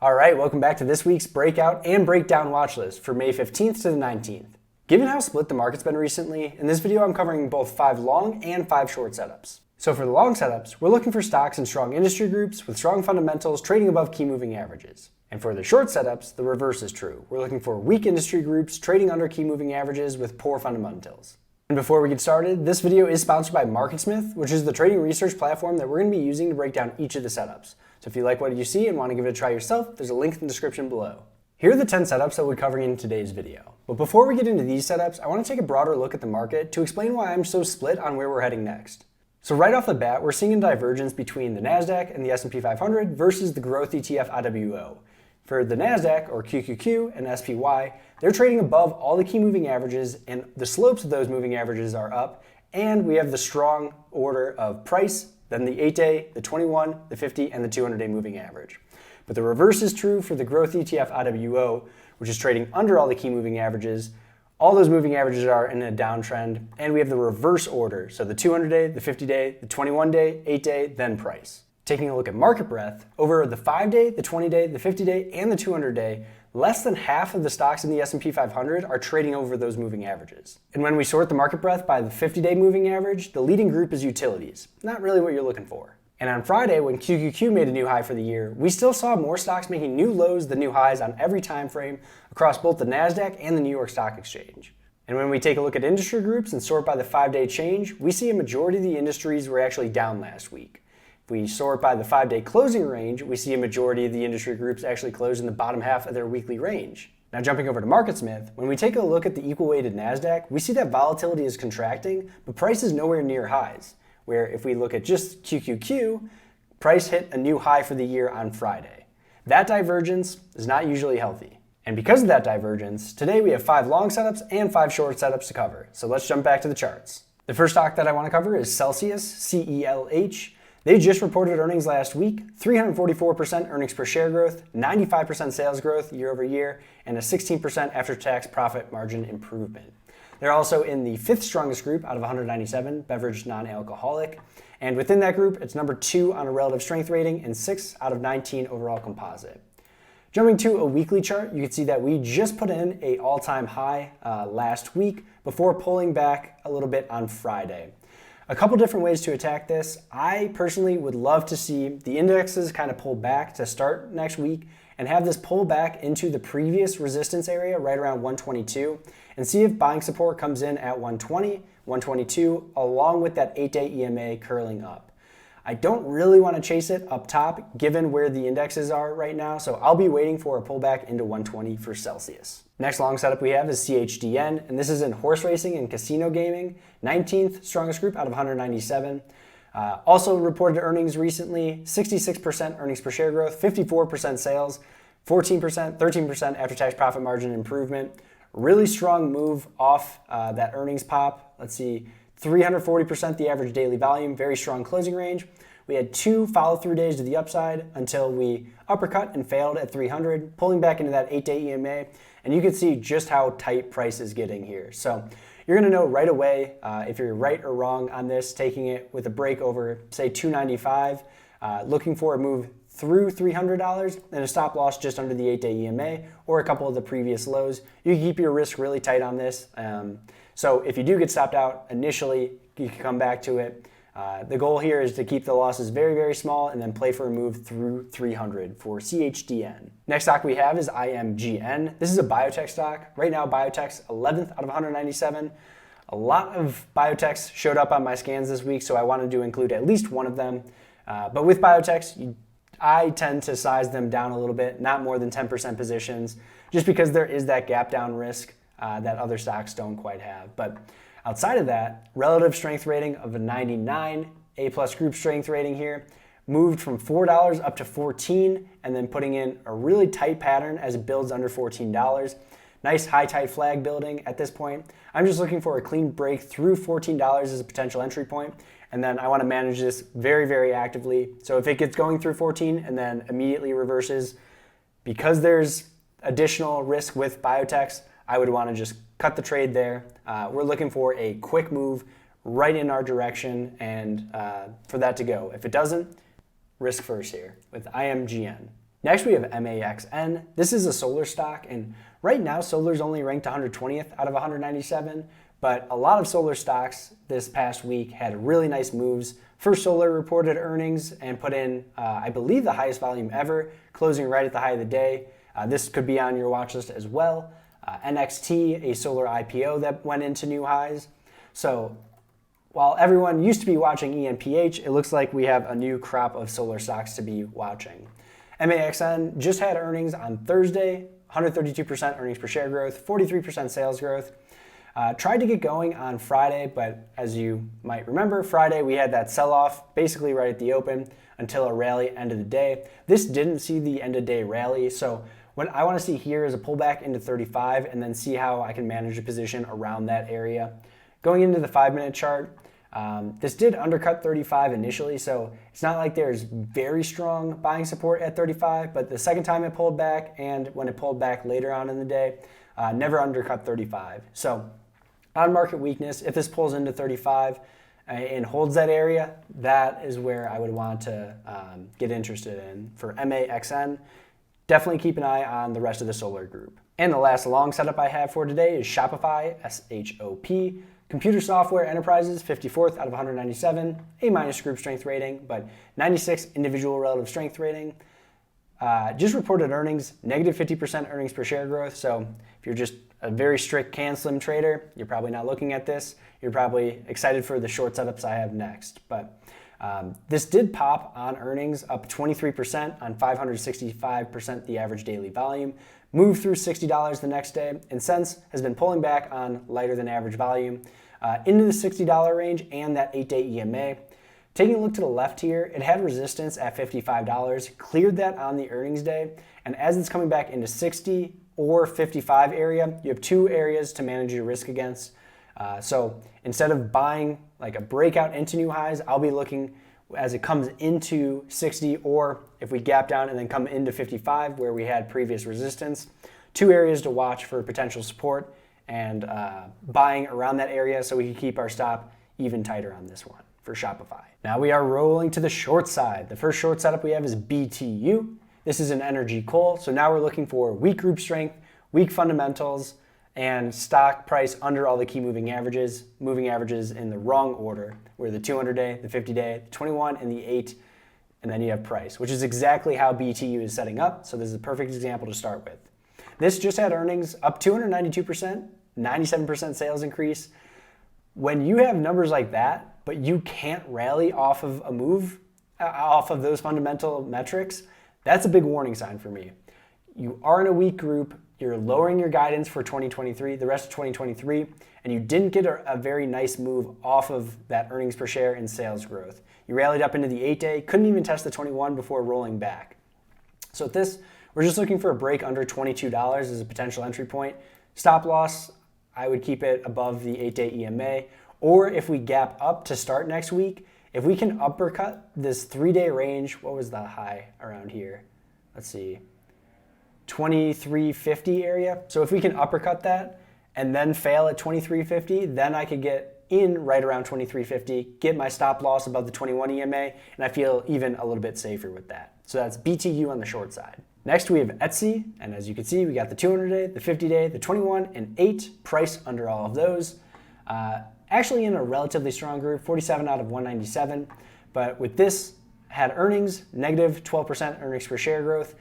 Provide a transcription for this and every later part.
All right, welcome back to this week's breakout and breakdown watch list for May 15th to the 19th. Given how split the market's been recently, in this video I'm covering both 5 long and 5 short setups. So for the long setups, we're looking for stocks in strong industry groups with strong fundamentals trading above key moving averages. And for the short setups, the reverse is true. We're looking for weak industry groups trading under key moving averages with poor fundamentals. And before we get started, this video is sponsored by MarketSmith, which is the trading research platform that we're going to be using to break down each of the setups. So if you like what you see and want to give it a try yourself, there's a link in the description below. Here are the 10 setups that we're covering in today's video. But before we get into these setups, I want to take a broader look at the market to explain why I'm so split on where we're heading next. So right off the bat, we're seeing a divergence between the NASDAQ and the S&P 500 versus the growth ETF IWO. For the NASDAQ, or QQQ, and SPY, they're trading above all the key moving averages, and the slopes of those moving averages are up, and we have the strong order of price, then the 8-day, the 21, the 50, and the 200-day moving average. But the reverse is true for the growth ETF IWO, which is trading under all the key moving averages. All those moving averages are in a downtrend, and we have the reverse order, so the 200-day, the 50-day, the 21-day, 8-day, then price. Taking a look at market breadth, over the 5-day, the 20-day, the 50-day, and the 200-day, less than half of the stocks in the S&P 500 are trading over those moving averages. And when we sort the market breadth by the 50-day moving average, the leading group is utilities. Not really what you're looking for. And on Friday, when QQQ made a new high for the year, we still saw more stocks making new lows than new highs on every time frame across both the NASDAQ and the New York Stock Exchange. And when we take a look at industry groups and sort by the 5-day change, we see a majority of the industries were actually down last week. If we sort by the 5-day closing range, we see a majority of the industry groups actually close in the bottom half of their weekly range. Now jumping over to MarketSmith, when we take a look at the equal weighted NASDAQ, we see that volatility is contracting, but price is nowhere near highs. Where if we look at just QQQ, price hit a new high for the year on Friday. That divergence is not usually healthy. And because of that divergence, today we have 5 long setups and 5 short setups to cover. So let's jump back to the charts. The first stock that I want to cover is Celsius, CELH. They just reported earnings last week, 344% earnings per share growth, 95% sales growth year over year, and a 16% after-tax profit margin improvement. They're also in the 5th strongest group out of 197, beverage non-alcoholic. And within that group, it's number 2 on a relative strength rating and 6 out of 19 overall composite. Jumping to a weekly chart, you can see that we just put in an all-time high last week before pulling back a little bit on Friday. A couple different ways to attack this. I personally would love to see the indexes kind of pull back to start next week and have this pull back into the previous resistance area right around 122 and see if buying support comes in at 120, 122, along with that 8-day EMA curling up. I don't really want to chase it up top given where the indexes are right now, so I'll be waiting for a pullback into 120 for Celsius. Next long setup we have is CHDN, and this is in horse racing and casino gaming, 19th strongest group out of 197. Also reported earnings recently, 66% earnings per share growth, 54% sales, 14%, 13% after-tax profit margin improvement. Really strong move off that earnings pop. Let's see, 340% the average daily volume, very strong closing range. We had 2 follow-through days to the upside until we uppercut and failed at 300, pulling back into that 8-day EMA. And you can see just how tight price is getting here. So you're going to know right away if you're right or wrong on this, taking it with a break over, say, 295, looking for a move through $300 and a stop loss just under the 8-day EMA or a couple of the previous lows. You can keep your risk really tight on this. So if you do get stopped out initially, you can come back to it. The goal here is to keep the losses very, very small and then play for a move through 300 for CHDN. Next stock we have is IMGN. This is a biotech stock. Right now, biotech's 11th out of 197. A lot of biotechs showed up on my scans this week, so I wanted to include at least one of them. But with biotechs, I tend to size them down a little bit, not more than 10% positions, just because there is that gap down risk that other stocks don't quite have. But outside of that, relative strength rating of a 99, A+ group strength rating here, moved from $4 up to $14, and then putting in a really tight pattern as it builds under $14. Nice high tight flag building at this point. I'm just looking for a clean break through $14 as a potential entry point, and then I want to manage this very, very actively. So if it gets going through 14 and then immediately reverses, because there's additional risk with biotechs, I would want to just cut the trade there. We're looking for a quick move right in our direction and for that to go. If it doesn't, risk first here with IMGN. Next, we have MAXN. This is a solar stock, and right now solar's only ranked 120th out of 197, but a lot of solar stocks this past week had really nice moves. First Solar reported earnings and put in, I believe, the highest volume ever, closing right at the high of the day. This could be on your watch list as well. NXT, a solar IPO that went into new highs. So while everyone used to be watching EMPH, it looks like we have a new crop of solar stocks to be watching. MAXN just had earnings on Thursday, 132% earnings per share growth, 43% sales growth. Tried to get going on Friday, but as you might remember, Friday we had that sell-off basically right at the open until a rally end of the day. This didn't see the end of day rally, so what I want to see here is a pullback into 35 and then see how I can manage a position around that area. Going into the 5-minute chart, this did undercut 35 initially, so it's not like there's very strong buying support at 35, but the second time it pulled back and when it pulled back later on in the day, never undercut 35. So on market weakness, if this pulls into 35 and holds that area, that is where I would want to get interested in. For MAXN, definitely keep an eye on the rest of the solar group. And the last long setup I have for today is Shopify, SHOP. Computer Software Enterprises, 54th out of 197, A- group strength rating, but 96 individual relative strength rating. Just reported earnings, negative 50% earnings per share growth. So if you're just a very strict CAN-SLIM trader, you're probably not looking at this. You're probably excited for the short setups I have next. But this did pop on earnings, up 23% on 565% the average daily volume. Moved through $60 the next day, and since has been pulling back on lighter than average volume into the $60 range and that 8-day EMA. Taking a look to the left here, it had resistance at $55, cleared that on the earnings day, and as it's coming back into 60 or 55 area, you have two areas to manage your risk against. So instead of buying like a breakout into new highs, I'll be looking as it comes into 60, or if we gap down and then come into 55 where we had previous resistance. Two areas to watch for potential support and buying around that area so we can keep our stop even tighter on this one for Shopify. Now we are rolling to the short side. The first short setup we have is BTU. This is an energy coal, so now we're looking for weak group strength, weak fundamentals, and stock price under all the key moving averages in the wrong order, where the 200-day, the 50-day, the 21, and the 8, and then you have price, which is exactly how BTU is setting up, so this is a perfect example to start with. This just had earnings up 292%, 97% sales increase. When you have numbers like that, but you can't rally off of a move, off of those fundamental metrics, that's a big warning sign for me. You are in a weak group, you're lowering your guidance for 2023, the rest of 2023, and you didn't get a very nice move off of that earnings per share and sales growth. You rallied up into the 8-day, couldn't even test the 21 before rolling back. So at this, we're just looking for a break under $22 as a potential entry point. Stop loss, I would keep it above the 8-day EMA, or if we gap up to start next week, if we can uppercut this 3-day range, what was the high around here? Let's see. 2350 area. So if we can uppercut that and then fail at 2350, then I could get in right around 2350, get my stop loss above the 21 EMA, and I feel even a little bit safer with that. So that's BTU on the short side. Next we have Etsy, and as you can see, we got the 200-day, the 50-day, the 21, and 8 price under all of those. Actually in a relatively strong group, 47 out of 197, but with this had earnings, negative 12% earnings per share growth,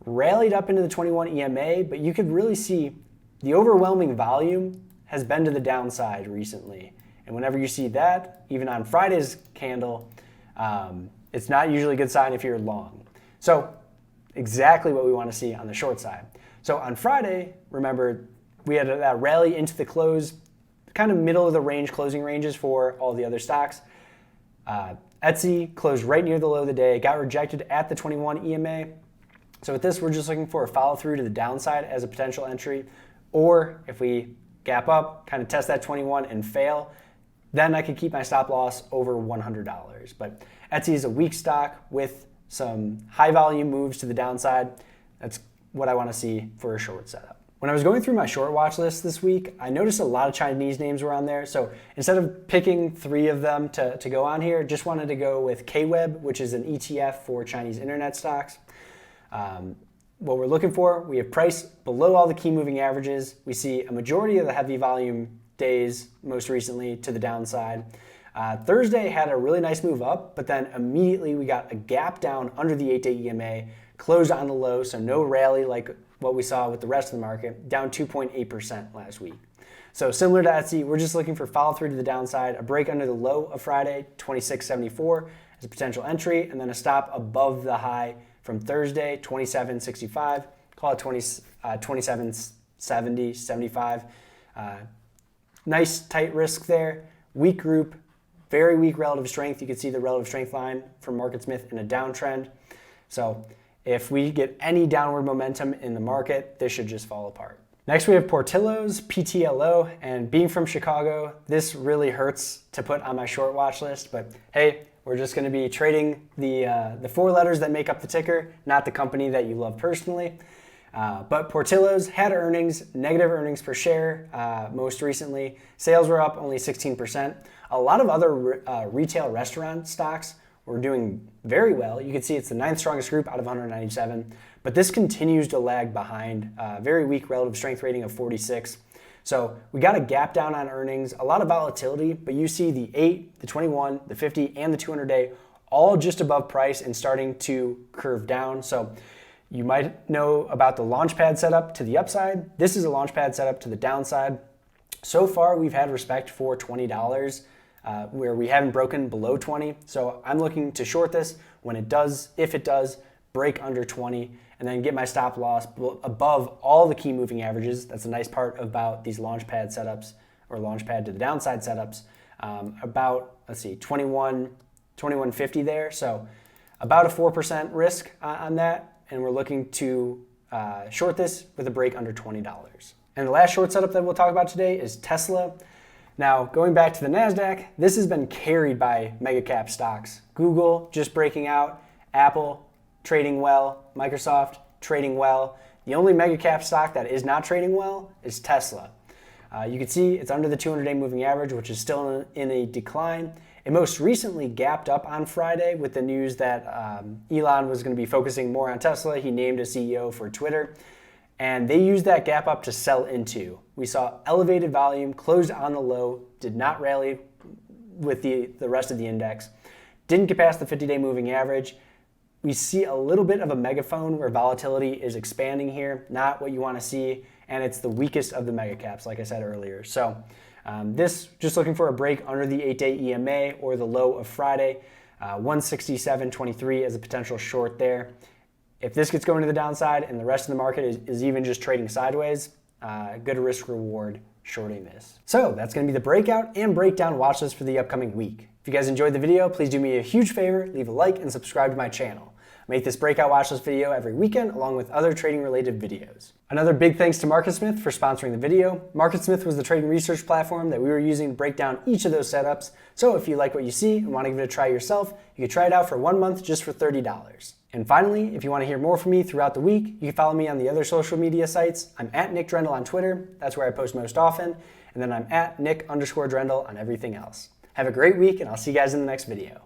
rallied up into the 21 EMA, but you could really see the overwhelming volume has been to the downside recently. And whenever you see that, even on Friday's candle, it's not usually a good sign if you're long. So exactly what we want to see on the short side. So on Friday, remember, we had that rally into the close, kind of middle of the range closing ranges for all the other stocks. Etsy closed right near the low of the day, got rejected at the 21 EMA. So with this, we're just looking for a follow through to the downside as a potential entry, or if we gap up, kind of test that 21 and fail, then I could keep my stop loss over $100. But Etsy is a weak stock with some high volume moves to the downside. That's what I want to see for a short setup. When I was going through my short watch list this week, I noticed a lot of Chinese names were on there. So instead of picking 3 of them to go on here, just wanted to go with KWEB, which is an ETF for Chinese internet stocks. What we're looking for, we have price below all the key moving averages. We see a majority of the heavy volume days most recently to the downside. Thursday had a really nice move up, but then immediately we got a gap down under the 8-day EMA, closed on the low, so no rally like what we saw with the rest of the market, down 2.8% last week. So similar to Etsy, we're just looking for follow through to the downside, a break under the low of Friday, 26.74 as a potential entry, and then a stop above the high from Thursday, 27.65, call it 27.70, 75. Nice tight risk there. Weak group, very weak relative strength. You can see the relative strength line from MarketSmith in a downtrend. So if we get any downward momentum in the market, this should just fall apart. Next, we have Portillo's, PTLO, and being from Chicago, this really hurts to put on my short watch list, but hey, we're just going to be trading the 4 letters that make up the ticker, not the company that you love personally. But Portillo's had earnings, negative earnings per share most recently. Sales were up only 16%. A lot of other retail restaurant stocks were doing very well. You can see it's the 9th strongest group out of 197, but this continues to lag behind. Very weak relative strength rating of 46. So we got a gap down on earnings, a lot of volatility, but you see the 8, the 21, the 50, and the 200-day all just above price and starting to curve down. So you might know about the launchpad setup to the upside. This is a launchpad setup to the downside. So far, we've had respect for $20, where we haven't broken below 20. So I'm looking to short this when it does, if it does, break under 20, and then get my stop loss above all the key moving averages. That's a nice part about these launchpad setups, or launchpad to the downside setups. About, let's see, 2150 there. So about a 4% risk on that. And we're looking to short this with a break under $20. And the last short setup that we'll talk about today is Tesla. Now, going back to the NASDAQ, this has been carried by mega cap stocks. Google just breaking out, Apple trading well, Microsoft trading well. The only mega cap stock that is not trading well is Tesla. You can see it's under the 200-day moving average, which is still in a decline. It most recently gapped up on Friday with the news that Elon was going to be focusing more on Tesla. He named a CEO for Twitter, and they used that gap up to sell into. We saw elevated volume, closed on the low, did not rally with the rest of the index, didn't get past the 50-day moving average. We see a little bit of a megaphone where volatility is expanding here, not what you want to see, and it's the weakest of the mega caps, like I said earlier. So this, just looking for a break under the 8-day EMA or the low of Friday, 167.23 as a potential short there. If this gets going to the downside and the rest of the market is even just trading sideways, good risk reward shorting this. So that's going to be the breakout and breakdown watch list for the upcoming week. If you guys enjoyed the video, please do me a huge favor, leave a like and subscribe to my channel. I make this breakout watchlist video every weekend along with other trading related videos. Another big thanks to MarketSmith for sponsoring the video. MarketSmith was the trading research platform that we were using to break down each of those setups. So if you like what you see and want to give it a try yourself, you can try it out for 1 month just for $30. And finally, if you want to hear more from me throughout the week, you can follow me on the other social media sites. I'm at Nick Drendel on Twitter. That's where I post most often. And then I'm at Nick_Drendel on everything else. Have a great week, and I'll see you guys in the next video.